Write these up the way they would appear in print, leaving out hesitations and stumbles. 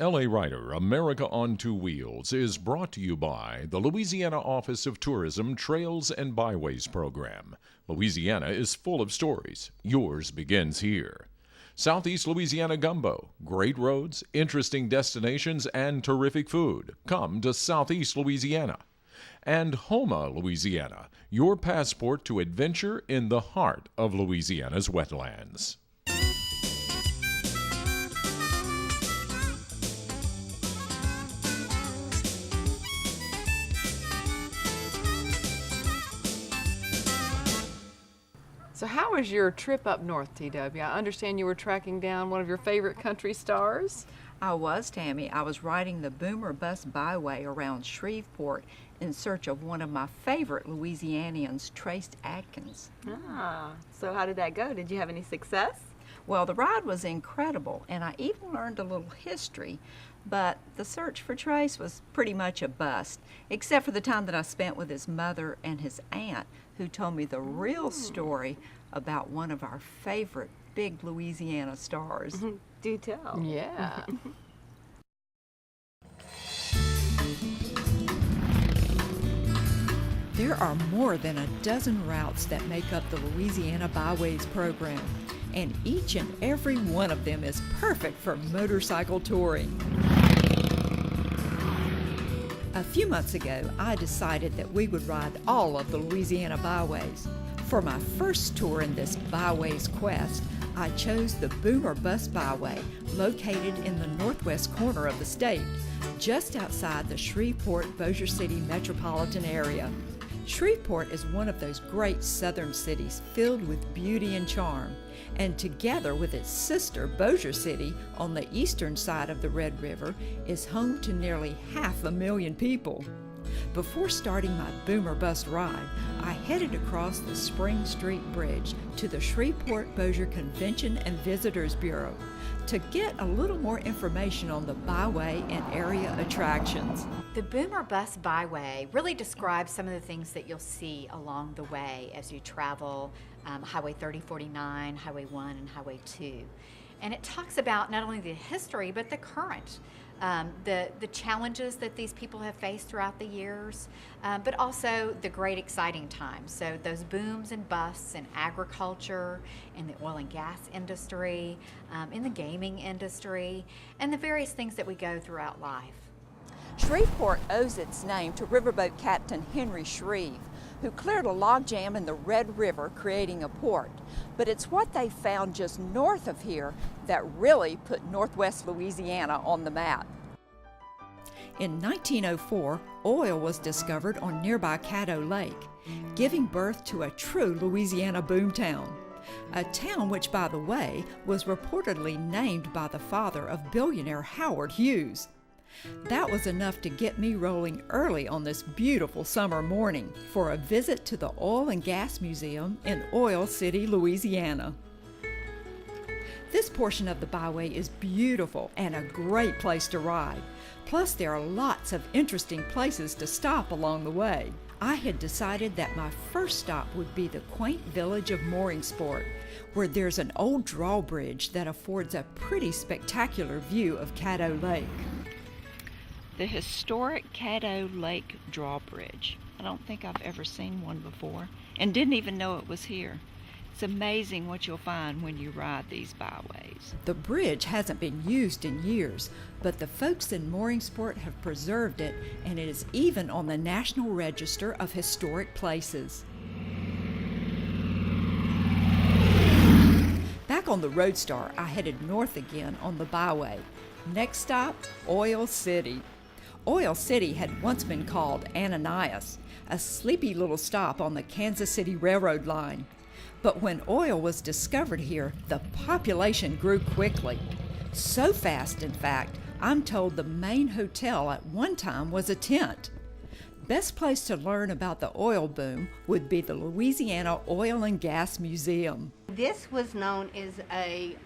LA Rider America on Two Wheels is brought to you by the Louisiana Office of Tourism Trails and Byways program. Louisiana is full of stories. Yours begins here. Southeast Louisiana Gumbo, great roads, interesting destinations, and terrific food. Come to Southeast Louisiana. And Houma, Louisiana, your passport to adventure in the heart of Louisiana's wetlands. So how was your trip up north, TW? I understand you were tracking down one of your favorite country stars. I was, Tammy. I was riding the Boomer Bus Byway around Shreveport in search of one of my favorite Louisianians, Trace Adkins. Ah, so how did that go? Did you have any success? Well, the ride was incredible, and I even learned a little history, but the search for Trace was pretty much a bust, except for the time that I spent with his mother and his aunt, who told me the real story about one of our favorite big Louisiana stars. Do tell. Yeah. There are more than a dozen routes that make up the Louisiana Byways program, and each and every one of them is perfect for motorcycle touring. A few months ago, I decided that we would ride all of the Louisiana byways. For my first tour in this Byways quest, I chose the Boomer Bus Byway, located in the northwest corner of the state, just outside the Shreveport-Bossier City metropolitan area. Shreveport is one of those great southern cities filled with beauty and charm, and together with its sister, Bossier City, on the eastern side of the Red River, is home to nearly 500,000 people. Before starting my Boomer Bus ride, I headed across the Spring Street Bridge to the Shreveport-Bossier Convention and Visitors Bureau to get a little more information on the byway and area attractions. The Boomer Bus Byway really describes some of the things that you'll see along the way as you travel Highway 3049, Highway 1, and Highway 2. And it talks about not only the history, but the current, the challenges that these people have faced throughout the years, but also the great exciting times. So those booms and busts in agriculture, in the oil and gas industry, in the gaming industry, and the various things that we go throughout life. Shreveport owes its name to riverboat captain Henry Shreve, who cleared a logjam in the Red River, creating a port. But it's what they found just north of here that really put northwest Louisiana on the map. In 1904, oil was discovered on nearby Caddo Lake, giving birth to a true Louisiana boomtown. A town which, by the way, was reportedly named by the father of billionaire Howard Hughes. That was enough to get me rolling early on this beautiful summer morning for a visit to the Oil and Gas Museum in Oil City, Louisiana. This portion of the byway is beautiful and a great place to ride. Plus, there are lots of interesting places to stop along the way. I had decided that my first stop would be the quaint village of Mooringsport, where there's an old drawbridge that affords a pretty spectacular view of Caddo Lake. The historic Caddo Lake drawbridge. I don't think I've ever seen one before and didn't even know it was here. It's amazing what you'll find when you ride these byways. The bridge hasn't been used in years, but the folks in Mooringsport have preserved it, and it is even on the National Register of Historic Places. Back on the Roadstar, I headed north again on the byway. Next stop, Oil City. Oil City had once been called Ananias, a sleepy little stop on the Kansas City Railroad line. But when oil was discovered here, the population grew quickly. So fast, in fact, I'm told the main hotel at one time was a tent. Best place to learn about the oil boom would be the Louisiana Oil and Gas Museum. This was known as a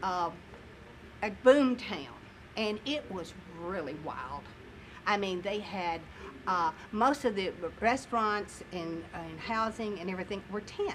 boom town, and it was really wild. I mean, they had most of the restaurants and housing and everything were tents.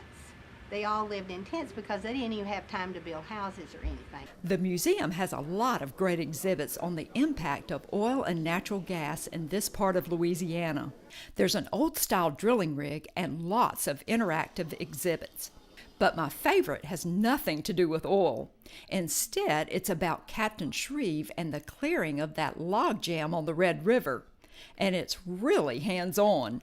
they all lived in tents because they didn't even have time to build houses or anything. The museum has a lot of great exhibits on the impact of oil and natural gas in this part of Louisiana. There's an old-style drilling rig and lots of interactive exhibits. But my favorite has nothing to do with oil. Instead, it's about Captain Shreve and the clearing of that log jam on the Red River. And it's really hands-on.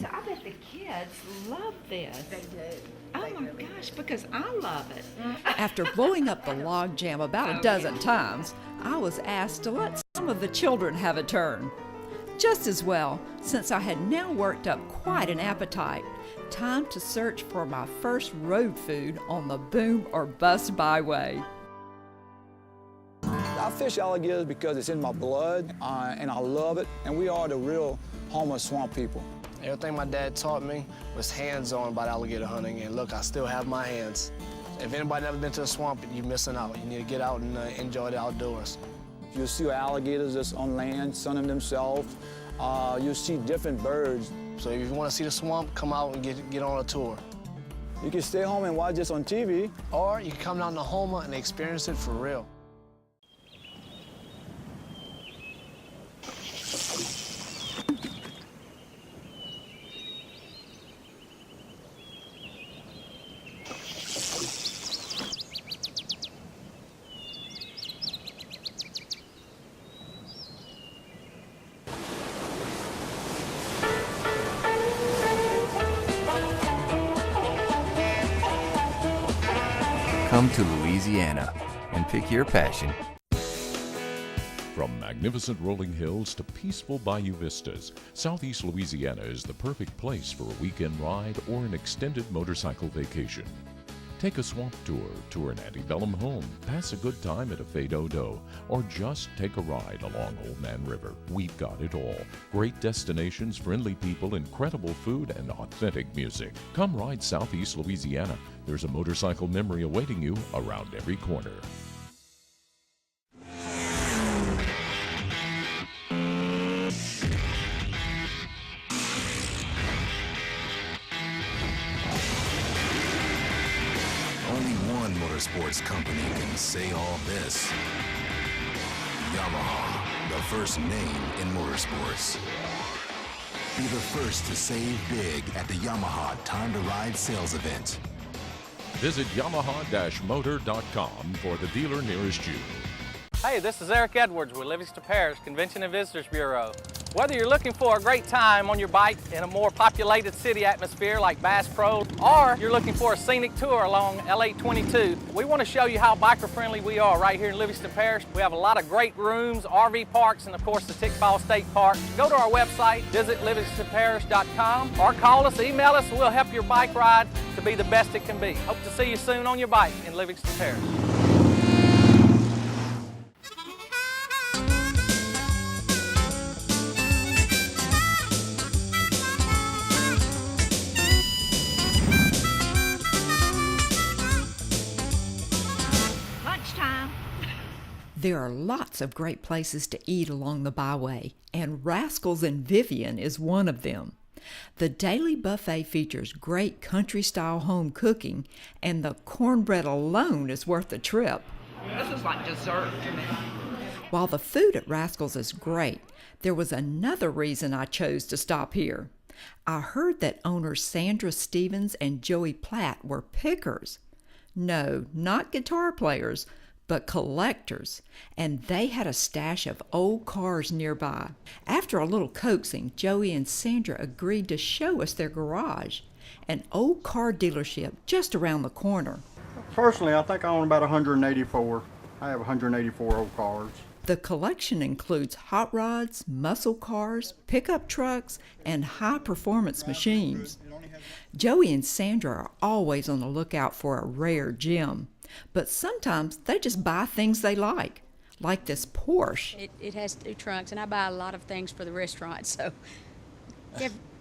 I bet the kids love this. They do. Oh my gosh, because I love it. After blowing up the log jam about a dozen times, I was asked to let some of the children have a turn. Just as well, since I had now worked up quite an appetite, time to search for my first road food on the boom or bust byway. I fish alligators because it's in my blood, and I love it, and we are the real Homer swamp people. Everything my dad taught me was hands-on about alligator hunting, and look, I still have my hands. If anybody never been to the swamp, you're missing out. You need to get out and enjoy the outdoors. You'll see alligators that's on land, sunning themselves. You'll see different birds. So if you want to see the swamp, come out and get on a tour. You can stay home and watch this on TV. Or you can come down to Homer and experience it for real. Come to Louisiana and pick your passion. From magnificent rolling hills to peaceful bayou vistas, Southeast Louisiana is the perfect place for a weekend ride or an extended motorcycle vacation. Take a swamp tour an antebellum home, pass a good time at a Fais d'Odo, or just take a ride along Old Man River. We've got it all. Great destinations, friendly people, incredible food, and authentic music. Come ride Southeast Louisiana. There's a motorcycle memory awaiting you around every corner. Only one motorsports company can say all this. Yamaha, the first name in motorsports. Be the first to save big at the Yamaha Time to Ride sales event. Visit Yamaha-motor.com for the dealer nearest you. Hey, this is Eric Edwards with Livingston Parish Convention and Visitors Bureau. Whether you're looking for a great time on your bike in a more populated city atmosphere like Bass Pro, or you're looking for a scenic tour along LA-22, we want to show you how biker-friendly we are right here in Livingston Parish. We have a lot of great rooms, RV parks, and of course the Tickfall State Park. Go to our website, visit livingstonparish.com, or call us, email us, and we'll help your bike ride to be the best it can be. Hope to see you soon on your bike in Livingston Parish. There are lots of great places to eat along the byway, and Rascals in Vivian is one of them. The daily buffet features great country-style home cooking, and the cornbread alone is worth the trip. This is like dessert to me. While the food at Rascals is great, there was another reason I chose to stop here. I heard that owners Sandra Stevens and Joey Platt were pickers. No, not guitar players, but collectors, and they had a stash of old cars nearby. After a little coaxing, Joey and Sandra agreed to show us their garage, an old car dealership just around the corner. Personally, I think I own about 184. I have 184 old cars. The collection includes hot rods, muscle cars, pickup trucks, and high-performance machines. Joey and Sandra are always on the lookout for a rare gem, but sometimes they just buy things they like this Porsche. It has 2 trunks, and I buy a lot of things for the restaurant, so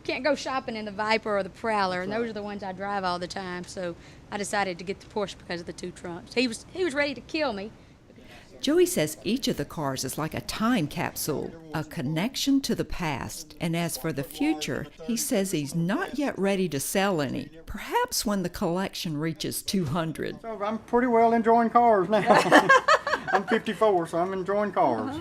can't go shopping in the Viper or the Prowler, and those are the ones I drive all the time, so I decided to get the Porsche because of the 2 trunks. He was ready to kill me. Joey says each of the cars is like a time capsule, a connection to the past. And as for the future, he says he's not yet ready to sell any. Perhaps when the collection reaches 200. So I'm pretty well enjoying cars now. I'm 54, so I'm enjoying cars.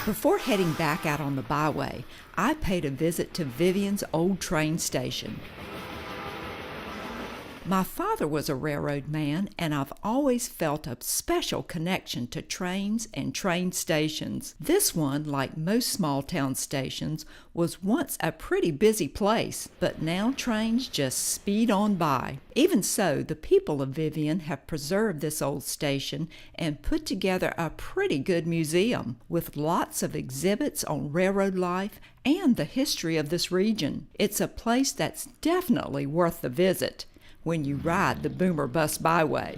Before heading back out on the byway, I paid a visit to Vivian's old train station. My father was a railroad man, and I've always felt a special connection to trains and train stations. This one, like most small-town stations, was once a pretty busy place, but now trains just speed on by. Even so, the people of Vivian have preserved this old station and put together a pretty good museum with lots of exhibits on railroad life and the history of this region. It's a place that's definitely worth the visit when you ride the Boomer Bus Byway.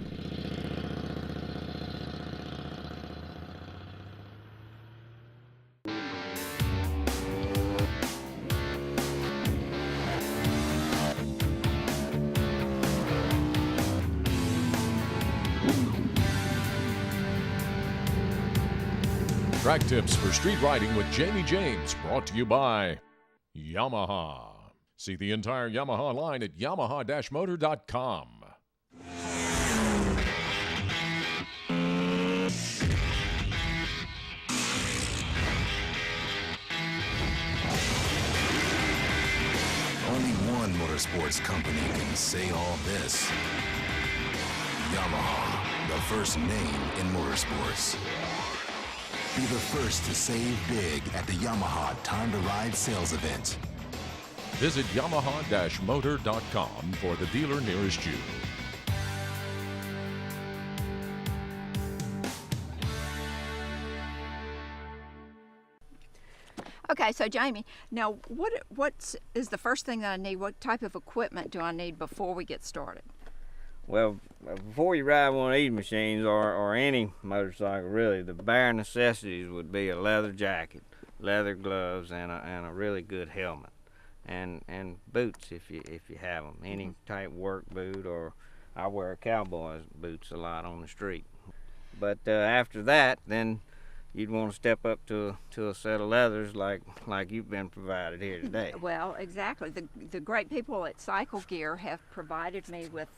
Track tips for street riding with Jamie James, brought to you by Yamaha. See the entire Yamaha line at Yamaha-motor.com. Only one motorsports company can say all this. Yamaha, the first name in motorsports. Be the first to save big at the Yamaha Time to Ride sales event. Visit Yamaha-motor.com for the dealer nearest you. Okay, so Jamie, now what is the first thing that I need? What type of equipment do I need before we get started? Well, before you ride one of these machines or any motorcycle, really, the bare necessities would be a leather jacket, leather gloves, and a really good helmet, and boots if you have them. Any type work boot, or I wear cowboy boots a lot on the street. But after that, then you'd want to step up to a set of leathers like you've been provided here today. Well, exactly. The great people at Cycle Gear have provided me with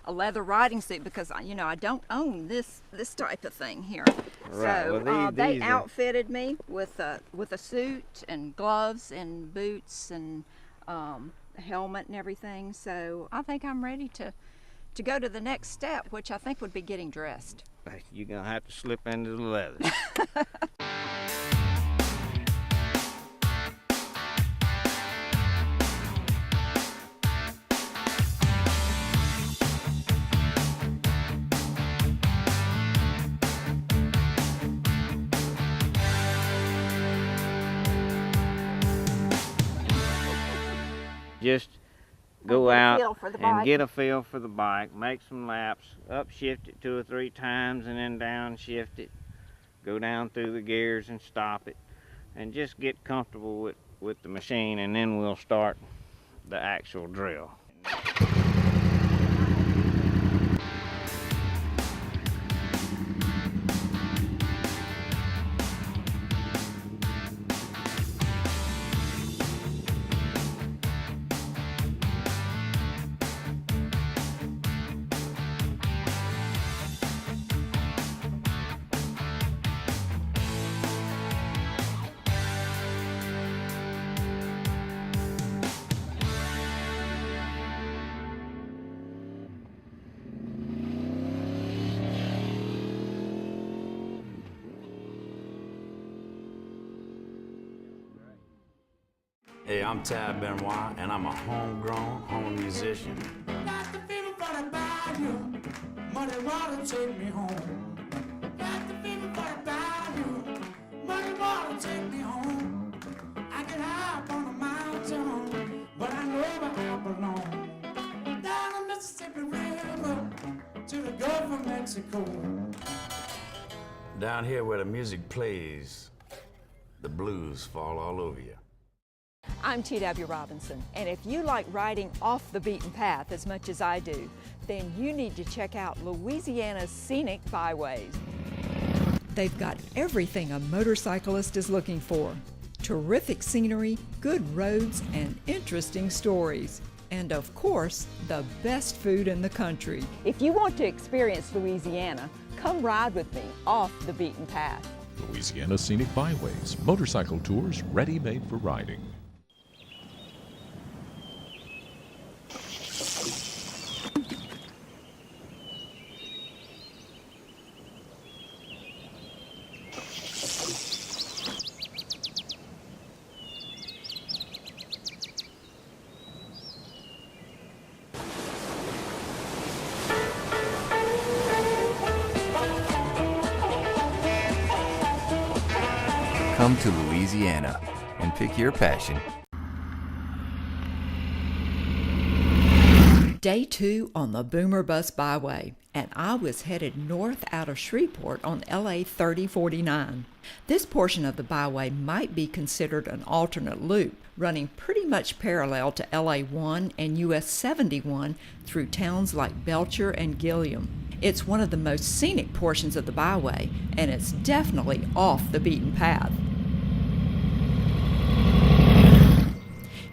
a leather riding suit because I don't own this type of thing here. Right. So well, they outfitted me with a suit and gloves and boots and a helmet and everything. So I think I'm ready to go to the next step, which I think would be getting dressed. You're gonna have to slip into the leather. Just go out and get a feel for the bike, make some laps, upshift it 2 or 3 times and then downshift it, go down through the gears and stop it, and just get comfortable with the machine, and then we'll start the actual drill. Hey, I'm Tad Benoit, and I'm a homegrown home musician. Got the feeling for the bayou, muddy water take me home. Got the feeling for the bayou, muddy water take me home. I get high up on a mountain, but I know where I belong. Down the Mississippi River to the Gulf of Mexico. Down here where the music plays, the blues fall all over you. I'm T.W. Robinson, and if you like riding off the beaten path as much as I do, then you need to check out Louisiana's Scenic Byways. They've got everything a motorcyclist is looking for. Terrific scenery, good roads, and interesting stories. And of course, the best food in the country. If you want to experience Louisiana, come ride with me off the beaten path. Louisiana Scenic Byways, motorcycle tours ready-made for riding. Come to Louisiana and pick your passion. Day 2 on the Boomer Bus Byway, and I was headed north out of Shreveport on LA 3049. This portion of the byway might be considered an alternate loop, running pretty much parallel to LA 1 and US 71 through towns like Belcher and Gilliam. It's one of the most scenic portions of the byway, and it's definitely off the beaten path.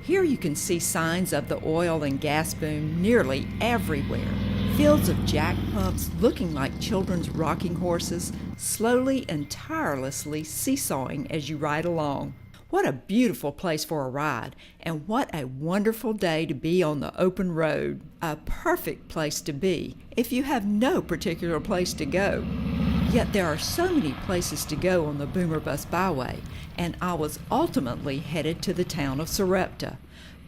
Here you can see signs of the oil and gas boom nearly everywhere. Fields of jack pumps looking like children's rocking horses, slowly and tirelessly seesawing as you ride along. What a beautiful place for a ride, and what a wonderful day to be on the open road. A perfect place to be if you have no particular place to go. Yet there are so many places to go on the Boomer Bus Byway, and I was ultimately headed to the town of Sarepta,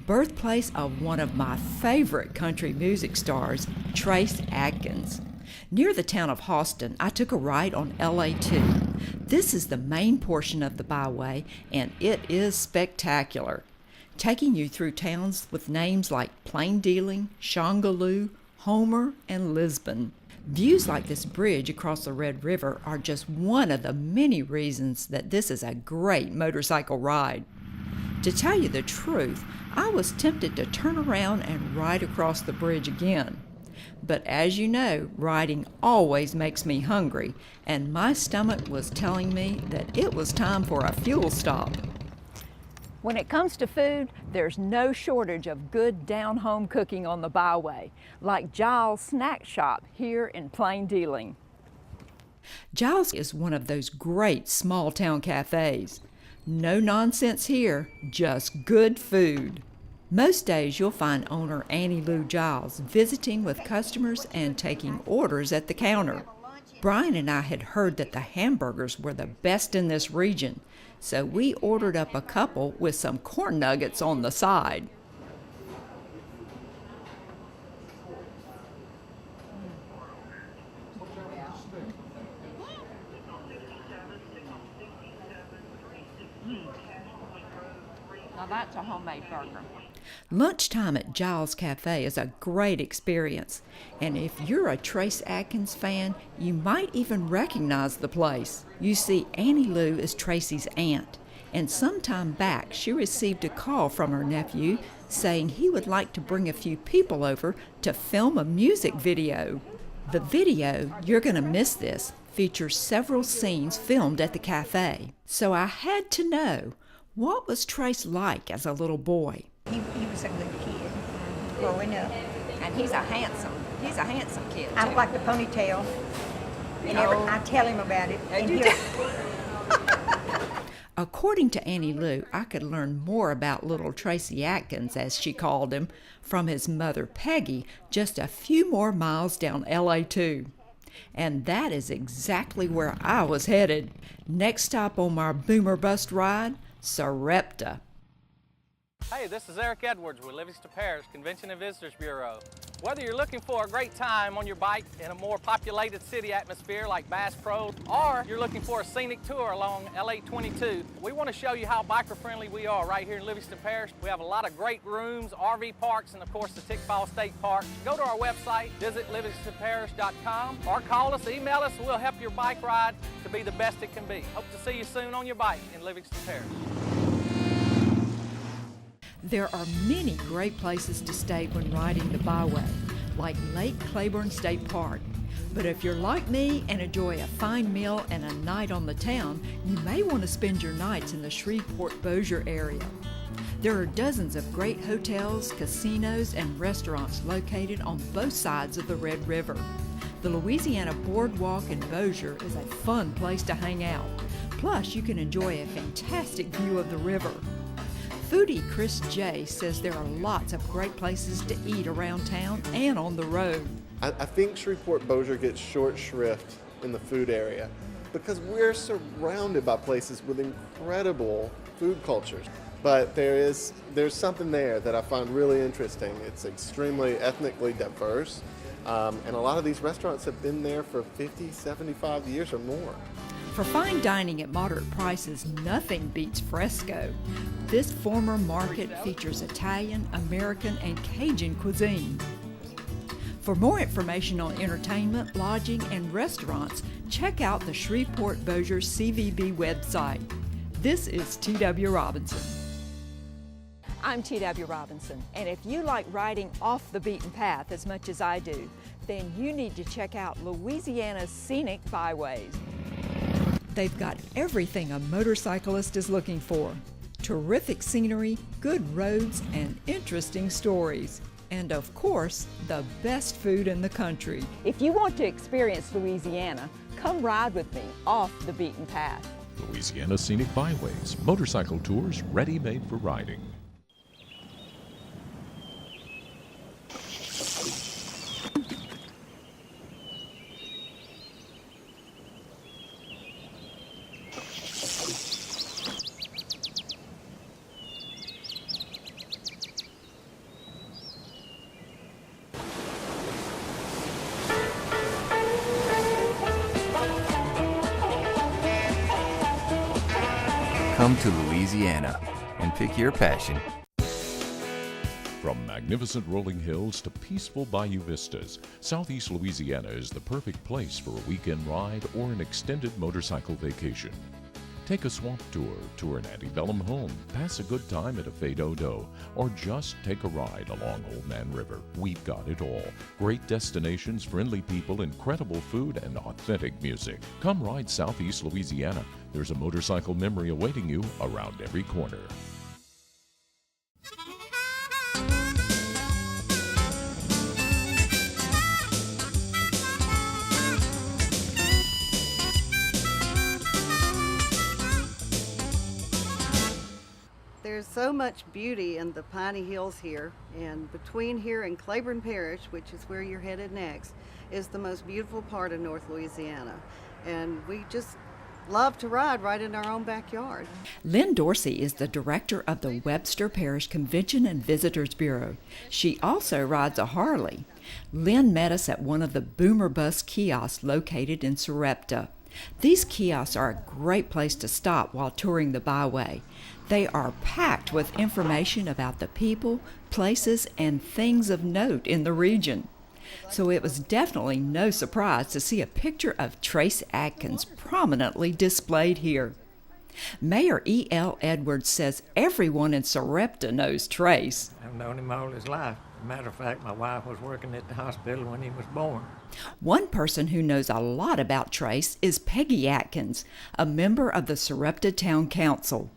birthplace of one of my favorite country music stars, Trace Adkins. Near the town of Austin, I took a ride on LA 2. This is the main portion of the byway, and it is spectacular, taking you through towns with names like Plain Dealing, Shongaloo, Homer, and Lisbon. Views like this bridge across the Red River are just one of the many reasons that this is a great motorcycle ride. To tell you the truth, I was tempted to turn around and ride across the bridge again. But as you know, riding always makes me hungry, and my stomach was telling me that it was time for a fuel stop. When it comes to food, there's no shortage of good down-home cooking on the byway, like Giles' Snack Shop here in Plain Dealing. Giles is one of those great small-town cafes. No nonsense here, just good food. Most days you'll find owner Annie Lou Giles visiting with customers and taking orders at the counter. Brian and I had heard that the hamburgers were the best in this region, so we ordered up a couple with some corn nuggets on the side. Now that's a homemade burger. Lunchtime at Giles Cafe is a great experience, and if you're a Trace Adkins fan, you might even recognize the place. You see, Annie Lou is Tracy's aunt, and some time back she received a call from her nephew saying he would like to bring a few people over to film a music video. The video, you're going to miss this, features several scenes filmed at the cafe. So I had to know, what was Trace like as a little boy? He was a good kid growing up, and he's a handsome kid. I too. Like the ponytail. And I tell him about it. And you According to Annie Lou, I could learn more about little Tracy Adkins, as she called him, from his mother Peggy, just a few more miles down LA 2. And that is exactly where I was headed. Next stop on my Boomer Bus ride, Sarepta. Hey, this is Eric Edwards with Livingston Parish Convention and Visitors Bureau. Whether you're looking for a great time on your bike in a more populated city atmosphere like Bass Pro, or you're looking for a scenic tour along LA-22, we want to show you how biker-friendly we are right here in Livingston Parish. We have a lot of great rooms, RV parks, and of course the Tickfall State Park. Go to our website, visit livingstonparish.com, or call us, email us, and we'll help your bike ride to be the best it can be. Hope to see you soon on your bike in Livingston Parish. There are many great places to stay when riding the Byway, like Lake Claiborne State Park. But if you're like me and enjoy a fine meal and a night on the town, you may want to spend your nights in the Shreveport-Bossier area. There are dozens of great hotels, casinos, and restaurants located on both sides of the Red River. The Louisiana Boardwalk in Bossier is a fun place to hang out. Plus, you can enjoy a fantastic view of the river. Foodie Chris J. says there are lots of great places to eat around town and on the road. I think Shreveport-Bossier gets short shrift in the food area because we're surrounded by places with incredible food cultures. But there's something there that I find really interesting. It's extremely ethnically diverse, and a lot of these restaurants have been there for 50, 75 years or more. For fine dining at moderate prices, nothing beats Fresco. This former market features Italian, American, and Cajun cuisine. For more information on entertainment, lodging, and restaurants, check out the Shreveport-Bossier CVB website. This is T.W. Robinson. I'm T.W. Robinson, and if you like riding off the beaten path as much as I do, then you need to check out Louisiana's Scenic Byways. They've got everything a motorcyclist is looking for. Terrific scenery, good roads, and interesting stories. And of course, the best food in the country. If you want to experience Louisiana, come ride with me off the beaten path. Louisiana Scenic Byways, motorcycle tours ready-made for riding. Come to Louisiana and pick your passion. From magnificent rolling hills to peaceful bayou vistas, Southeast Louisiana is the perfect place for a weekend ride or an extended motorcycle vacation. Take a swamp tour an antebellum home, pass a good time at a Fade Odo, or just take a ride along Old Man River. We've got it all. Great destinations, friendly people, incredible food, and authentic music. Come ride Southeast Louisiana. There's a motorcycle memory awaiting you around every corner. There's so much beauty in the piney hills here, and between here and Claiborne Parish, which is where you're headed next, is the most beautiful part of North Louisiana. And we just love to ride right in our own backyard. Lynn Dorsey is the director of the Webster Parish Convention and Visitors Bureau. She also rides a Harley. Lynn met us at one of the Boomer Bus kiosks located in Sarepta. These kiosks are a great place to stop while touring the Byway. They are packed with information about the people, places, and things of note in the region. So it was definitely no surprise to see a picture of Trace Adkins prominently displayed here. Mayor E.L. Edwards says everyone in Sarepta knows Trace. I've known him all his life. As a matter of fact, my wife was working at the hospital when he was born. One person who knows a lot about Trace is Peggy Adkins, a member of the Sarepta Town Council.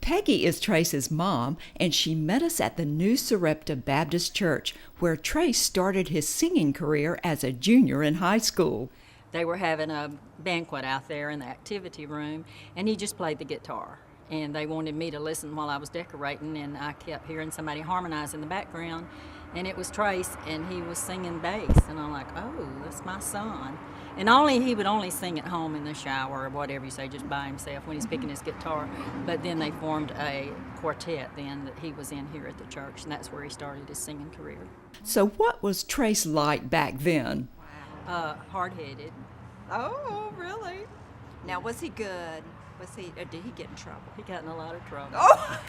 Peggy is Trace's mom, and she met us at the New Sarepta Baptist Church, where Trace started his singing career as a junior in high school. They were having a banquet out there in the activity room, and he just played the guitar. And they wanted me to listen while I was decorating, and I kept hearing somebody harmonize in the background, and it was Trace, and he was singing bass, and I'm like, oh, that's my son. And he would only sing at home in the shower or whatever you say, just by himself when he's picking his guitar. But then they formed a quartet then that he was in here at the church, and that's where he started his singing career. So what was Trace like back then? Hard-headed. Oh, really? Now, was he good? Or did he get in trouble? He got in a lot of trouble. Oh!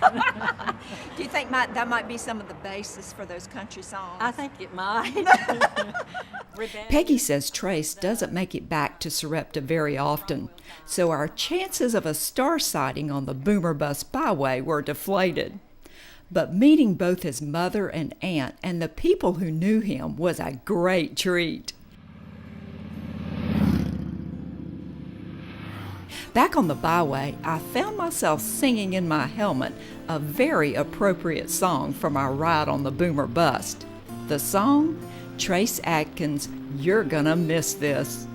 Do you think that might be some of the basis for those country songs? I think it might. Peggy says Trace doesn't make it back to Sarepta very often, so our chances of a star sighting on the Boomer Bus Byway were deflated. But meeting both his mother and aunt and the people who knew him was a great treat. Back on the byway, I found myself singing in my helmet a very appropriate song from our ride on the Boomer bus. The song, Trace Adkins' "You're Gonna Miss This."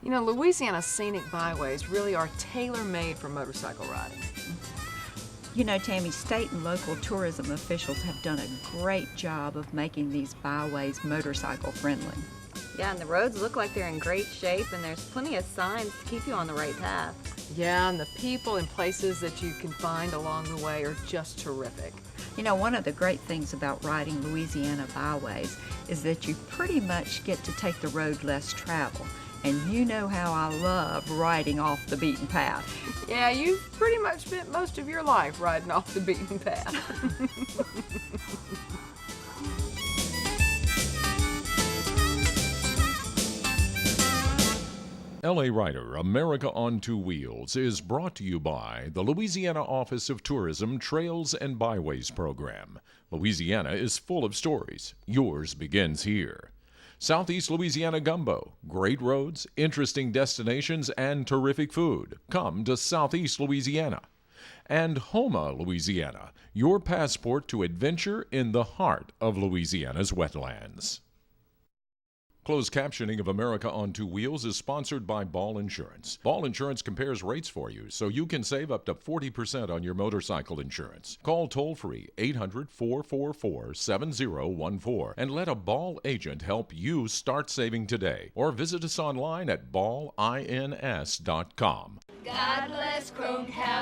You know, Louisiana's scenic byways really are tailor-made for motorcycle riding. You know, Tammy, state and local tourism officials have done a great job of making these byways motorcycle friendly. Yeah, and the roads look like they're in great shape, and there's plenty of signs to keep you on the right path. Yeah, and the people and places that you can find along the way are just terrific. You know, one of the great things about riding Louisiana byways is that you pretty much get to take the road less traveled. And you know how I love riding off the beaten path. Yeah, you've pretty much spent most of your life riding off the beaten path. LA Rider, America on Two Wheels is brought to you by the Louisiana Office of Tourism Trails and Byways Program. Louisiana is full of stories. Yours begins here. Southeast Louisiana Gumbo, great roads, interesting destinations, and terrific food. Come to Southeast Louisiana. And Houma, Louisiana, your passport to adventure in the heart of Louisiana's wetlands. Closed captioning of America on Two Wheels is sponsored by Ball Insurance. Ball Insurance compares rates for you so you can save up to 40% on your motorcycle insurance. Call toll-free 800-444-7014 and let a Ball agent help you start saving today. Or visit us online at ballins.com. God bless Chrome Cow.